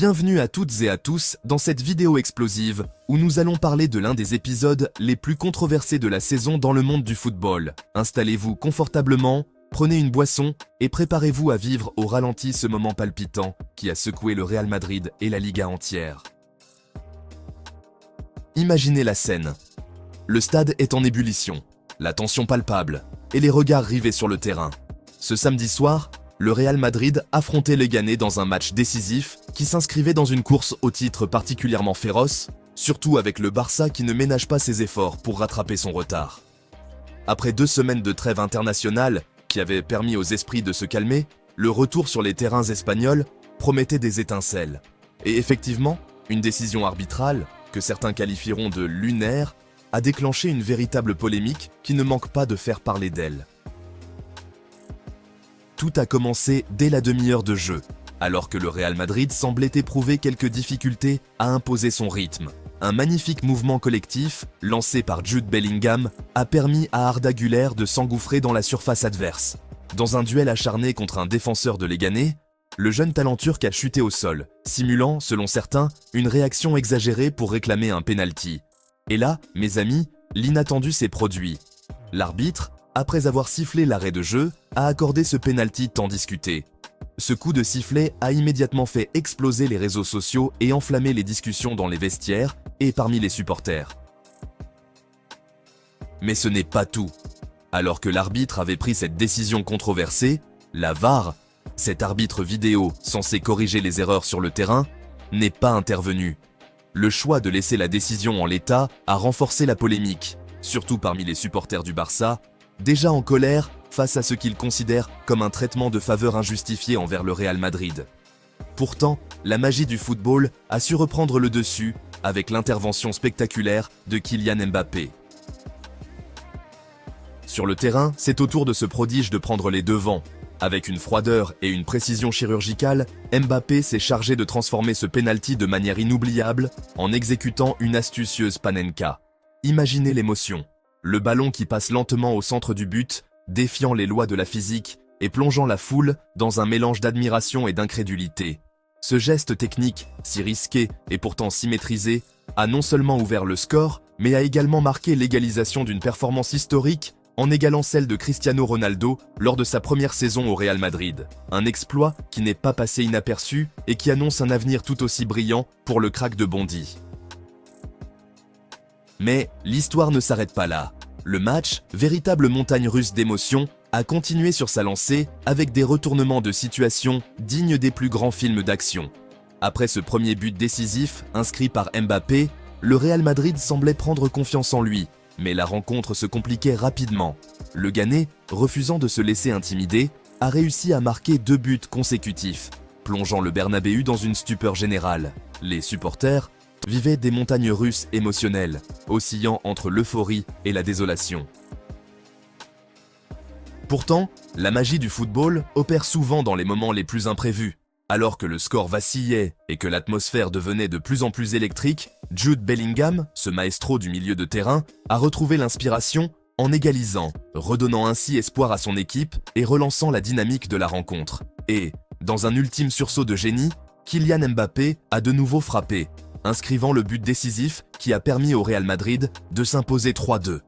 Bienvenue à toutes et à tous dans cette vidéo explosive où nous allons parler de l'un des épisodes les plus controversés de la saison dans le monde du football. Installez-vous confortablement, prenez une boisson et préparez-vous à vivre au ralenti ce moment palpitant qui a secoué le Real Madrid et la Liga entière. Imaginez la scène. Le stade est en ébullition, la tension palpable et les regards rivés sur le terrain. Ce samedi soir, le Real Madrid affrontait les Leganés dans un match décisif qui s'inscrivait dans une course au titre particulièrement féroce, surtout avec le Barça qui ne ménage pas ses efforts pour rattraper son retard. Après 2 semaines de trêve internationale qui avaient permis aux esprits de se calmer, le retour sur les terrains espagnols promettait des étincelles. Et effectivement, une décision arbitrale, que certains qualifieront de lunaire, a déclenché une véritable polémique qui ne manque pas de faire parler d'elle. Tout a commencé dès la demi-heure de jeu, alors que le Real Madrid semblait éprouver quelques difficultés à imposer son rythme. Un magnifique mouvement collectif, lancé par Jude Bellingham, a permis à Arda Güler de s'engouffrer dans la surface adverse. Dans un duel acharné contre un défenseur de Leganés, le jeune talent turc a chuté au sol, simulant, selon certains, une réaction exagérée pour réclamer un penalty. Et là, mes amis, l'inattendu s'est produit. L'arbitre, après avoir sifflé l'arrêt de jeu, a accordé ce penalty tant discuté. Ce coup de sifflet a immédiatement fait exploser les réseaux sociaux et enflammer les discussions dans les vestiaires et parmi les supporters. Mais ce n'est pas tout. Alors que l'arbitre avait pris cette décision controversée, la VAR, cet arbitre vidéo censé corriger les erreurs sur le terrain, n'est pas intervenu. Le choix de laisser la décision en l'état a renforcé la polémique, surtout parmi les supporters du Barça, déjà en colère face à ce qu'ils considèrent comme un traitement de faveur injustifié envers le Real Madrid. Pourtant, la magie du football a su reprendre le dessus avec l'intervention spectaculaire de Kylian Mbappé. Sur le terrain, c'est au tour de ce prodige de prendre les devants. Avec une froideur et une précision chirurgicale, Mbappé s'est chargé de transformer ce penalty de manière inoubliable en exécutant une astucieuse panenka. Imaginez l'émotion. Le ballon qui passe lentement au centre du but, défiant les lois de la physique et plongeant la foule dans un mélange d'admiration et d'incrédulité. Ce geste technique, si risqué et pourtant si maîtrisé, a non seulement ouvert le score, mais a également marqué l'égalisation d'une performance historique en égalant celle de Cristiano Ronaldo lors de sa première saison au Real Madrid. Un exploit qui n'est pas passé inaperçu et qui annonce un avenir tout aussi brillant pour le crack de Bondy. Mais l'histoire ne s'arrête pas là. Le match, véritable montagne russe d'émotions, a continué sur sa lancée avec des retournements de situation dignes des plus grands films d'action. Après ce premier but décisif, inscrit par Mbappé, le Real Madrid semblait prendre confiance en lui, mais la rencontre se compliquait rapidement. Le Ghané, refusant de se laisser intimider, a réussi à marquer 2 buts consécutifs, plongeant le Bernabéu dans une stupeur générale. Les supporters vivaient des montagnes russes émotionnelles, oscillant entre l'euphorie et la désolation. Pourtant, la magie du football opère souvent dans les moments les plus imprévus. Alors que le score vacillait et que l'atmosphère devenait de plus en plus électrique, Jude Bellingham, ce maestro du milieu de terrain, a retrouvé l'inspiration en égalisant, redonnant ainsi espoir à son équipe et relançant la dynamique de la rencontre. Et, dans un ultime sursaut de génie, Kylian Mbappé a de nouveau frappé, inscrivant le but décisif qui a permis au Real Madrid de s'imposer 3-2.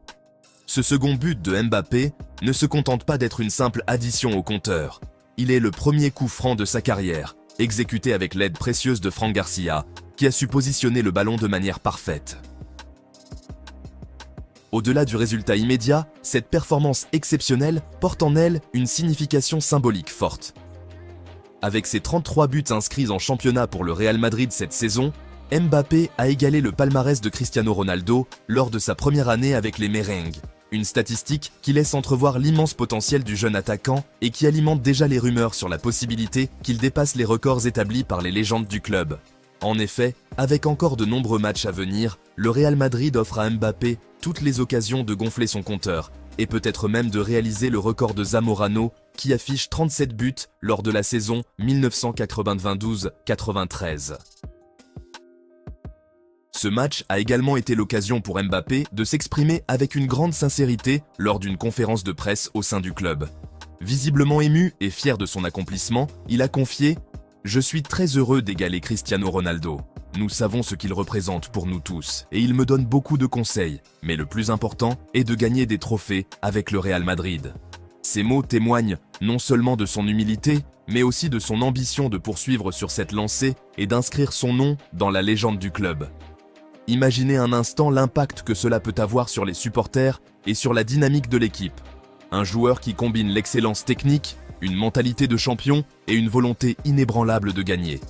Ce second but de Mbappé ne se contente pas d'être une simple addition au compteur. Il est le premier coup franc de sa carrière, exécuté avec l'aide précieuse de Fran Garcia, qui a su positionner le ballon de manière parfaite. Au-delà du résultat immédiat, cette performance exceptionnelle porte en elle une signification symbolique forte. Avec ses 33 buts inscrits en championnat pour le Real Madrid cette saison, Mbappé a égalé le palmarès de Cristiano Ronaldo lors de sa première année avec les Merengues. Une statistique qui laisse entrevoir l'immense potentiel du jeune attaquant et qui alimente déjà les rumeurs sur la possibilité qu'il dépasse les records établis par les légendes du club. En effet, avec encore de nombreux matchs à venir, le Real Madrid offre à Mbappé toutes les occasions de gonfler son compteur et peut-être même de réaliser le record de Zamorano qui affiche 37 buts lors de la saison 1992-93. Ce match a également été l'occasion pour Mbappé de s'exprimer avec une grande sincérité lors d'une conférence de presse au sein du club. Visiblement ému et fier de son accomplissement, il a confié Je suis très heureux d'égaler Cristiano Ronaldo. Nous savons ce qu'il représente pour nous tous, et il me donne beaucoup de conseils, mais le plus important est de gagner des trophées avec le Real Madrid. » Ces mots témoignent non seulement de son humilité, mais aussi de son ambition de poursuivre sur cette lancée et d'inscrire son nom dans la légende du club. Imaginez un instant l'impact que cela peut avoir sur les supporters et sur la dynamique de l'équipe. Un joueur qui combine l'excellence technique, une mentalité de champion et une volonté inébranlable de gagner.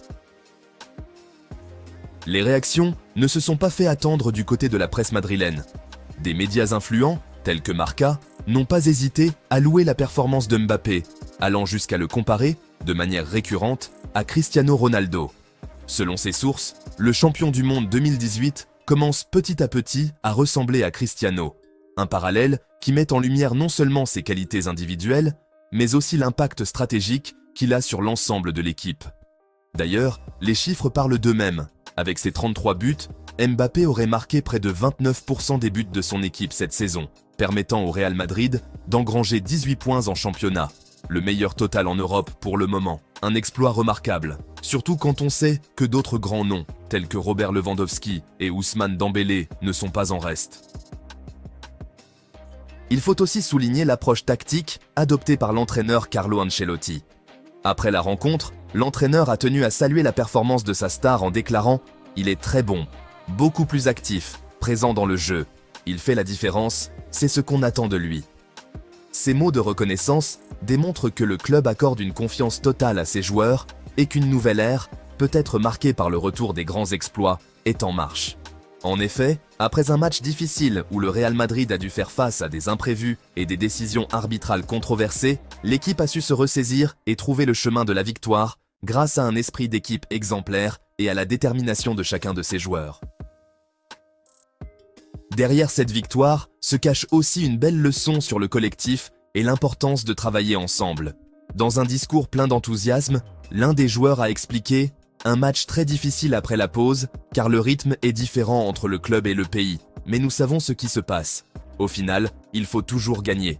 Les réactions ne se sont pas fait attendre du côté de la presse madrilène. Des médias influents, tels que Marca, n'ont pas hésité à louer la performance de Mbappé, allant jusqu'à le comparer, de manière récurrente, à Cristiano Ronaldo. Selon ces sources, le champion du monde 2018 commence petit à petit à ressembler à Cristiano. Un parallèle qui met en lumière non seulement ses qualités individuelles, mais aussi l'impact stratégique qu'il a sur l'ensemble de l'équipe. D'ailleurs, les chiffres parlent d'eux-mêmes. Avec ses 33 buts, Mbappé aurait marqué près de 29% des buts de son équipe cette saison, permettant au Real Madrid d'engranger 18 points en championnat, le meilleur total en Europe pour le moment. Un exploit remarquable, surtout quand on sait que d'autres grands noms, tels que Robert Lewandowski et Ousmane Dembélé, ne sont pas en reste. Il faut aussi souligner l'approche tactique adoptée par l'entraîneur Carlo Ancelotti. Après la rencontre, l'entraîneur a tenu à saluer la performance de sa star en déclarant « Il est très bon, beaucoup plus actif, présent dans le jeu. Il fait la différence, c'est ce qu'on attend de lui. » Ces mots de reconnaissance démontrent que le club accorde une confiance totale à ses joueurs et qu'une nouvelle ère, peut-être marquée par le retour des grands exploits, est en marche. En effet, après un match difficile où le Real Madrid a dû faire face à des imprévus et des décisions arbitrales controversées, l'équipe a su se ressaisir et trouver le chemin de la victoire grâce à un esprit d'équipe exemplaire et à la détermination de chacun de ses joueurs. Derrière cette victoire se cache aussi une belle leçon sur le collectif et l'importance de travailler ensemble. Dans un discours plein d'enthousiasme, l'un des joueurs a expliqué « Un match très difficile après la pause, car le rythme est différent entre le club et le pays, mais nous savons ce qui se passe. Au final, il faut toujours gagner.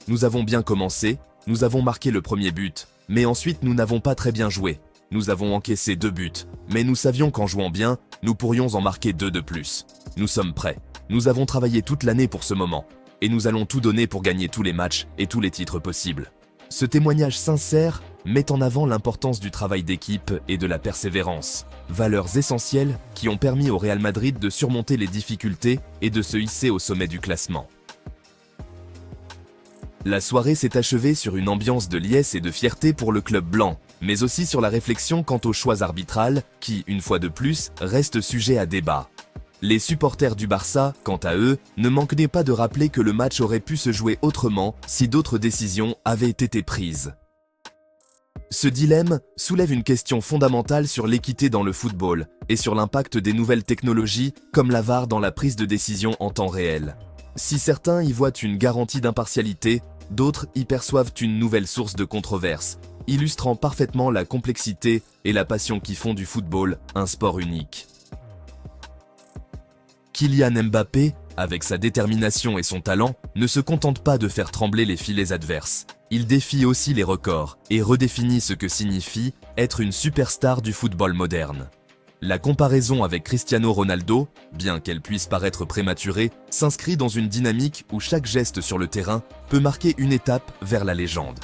Nous avons bien commencé, nous avons marqué le premier but, mais ensuite nous n'avons pas très bien joué. Nous avons encaissé 2 buts, mais nous savions qu'en jouant bien, nous pourrions en marquer 2 de plus. Nous sommes prêts. Nous avons travaillé toute l'année pour ce moment, et nous allons tout donner pour gagner tous les matchs et tous les titres possibles. » Ce témoignage sincère met en avant l'importance du travail d'équipe et de la persévérance, valeurs essentielles qui ont permis au Real Madrid de surmonter les difficultés et de se hisser au sommet du classement. La soirée s'est achevée sur une ambiance de liesse et de fierté pour le club blanc, mais aussi sur la réflexion quant aux choix arbitrales qui, une fois de plus, restent sujets à débat. Les supporters du Barça, quant à eux, ne manquaient pas de rappeler que le match aurait pu se jouer autrement si d'autres décisions avaient été prises. Ce dilemme soulève une question fondamentale sur l'équité dans le football et sur l'impact des nouvelles technologies comme la VAR dans la prise de décision en temps réel. Si certains y voient une garantie d'impartialité, d'autres y perçoivent une nouvelle source de controverse, illustrant parfaitement la complexité et la passion qui font du football un sport unique. Kylian Mbappé, avec sa détermination et son talent, ne se contente pas de faire trembler les filets adverses. Il défie aussi les records et redéfinit ce que signifie être une superstar du football moderne. La comparaison avec Cristiano Ronaldo, bien qu'elle puisse paraître prématurée, s'inscrit dans une dynamique où chaque geste sur le terrain peut marquer une étape vers la légende.